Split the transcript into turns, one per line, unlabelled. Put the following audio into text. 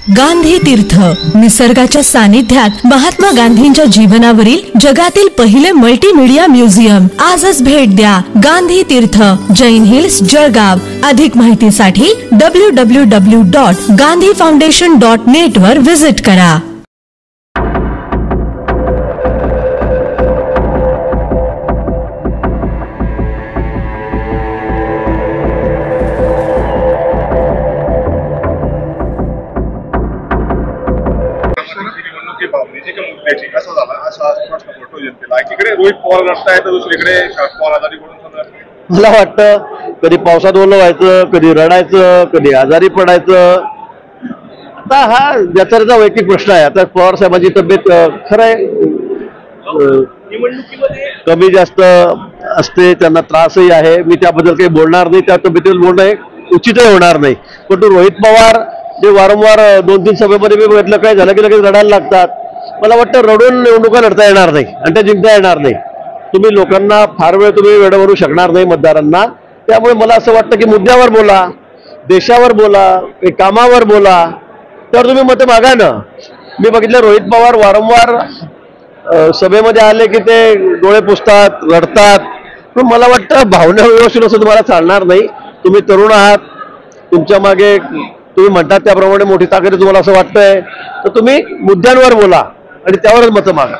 गांधी तीर्थ निसर्गाच्या सानिध्यात महात्मा गांधींच्या जीवनावरील जगातील पहिले मल्टीमीडिया म्युझियम. आजच भेट द्या. गांधी तीर्थ, जैन हिल्स, जळगाव. अधिक माहितीसाठी www.gandhifoundation.net वर विजिट करा.
रोहित पवार लढताय तर दुसरीकडे शरद पवार आजारी पडून.
मला वाटतं कधी पावसात ओलं व्हायचं, कधी रडायचं, कधी आजारी पडायचं. आता हा ज्याचा वैयक्तिक प्रश्न आहे. आता पवार साहेबांची तब्येत खरं आहे कमी जास्त असते, त्यांना त्रासही आहे. मी त्याबद्दल काही बोलणार नाही, त्या तब्येतीवर बोलणं हे उचितही होणार नाही. पण रोहित पवार जे वारंवार 2-3 सभेमध्ये मी बघितलं काय झालं की लगेच रडायला लागतात. मला वाटतं रडून निवडणुका लढता येणार नाही आणि त्या जिंकता येणार नाही. तुम्ही लोकांना फार वेळ वेडवरू शकणार नाही मतदारांना. त्यामुळे मला असं वाटतं की मुद्द्यावर बोला, देशावर बोला, कामावर बोला, तर तुम्ही मतं मागा ना. मी बघितलं रोहित पवार वारंवार सभेमध्ये आले की ते डोळे पुसतात, रडतात. पण मला वाटतं भावना व्यवस्थित असं तुम्हाला चालणार नाही. तुम्ही तरुण आहात, तुमच्या मागे तुम्ही म्हणतात त्याप्रमाणे मोठी ताकद तुम्हाला असं वाटतंय, तर तुम्ही मुद्द्यांवर बोला आणि त्यावरच मतं मागा.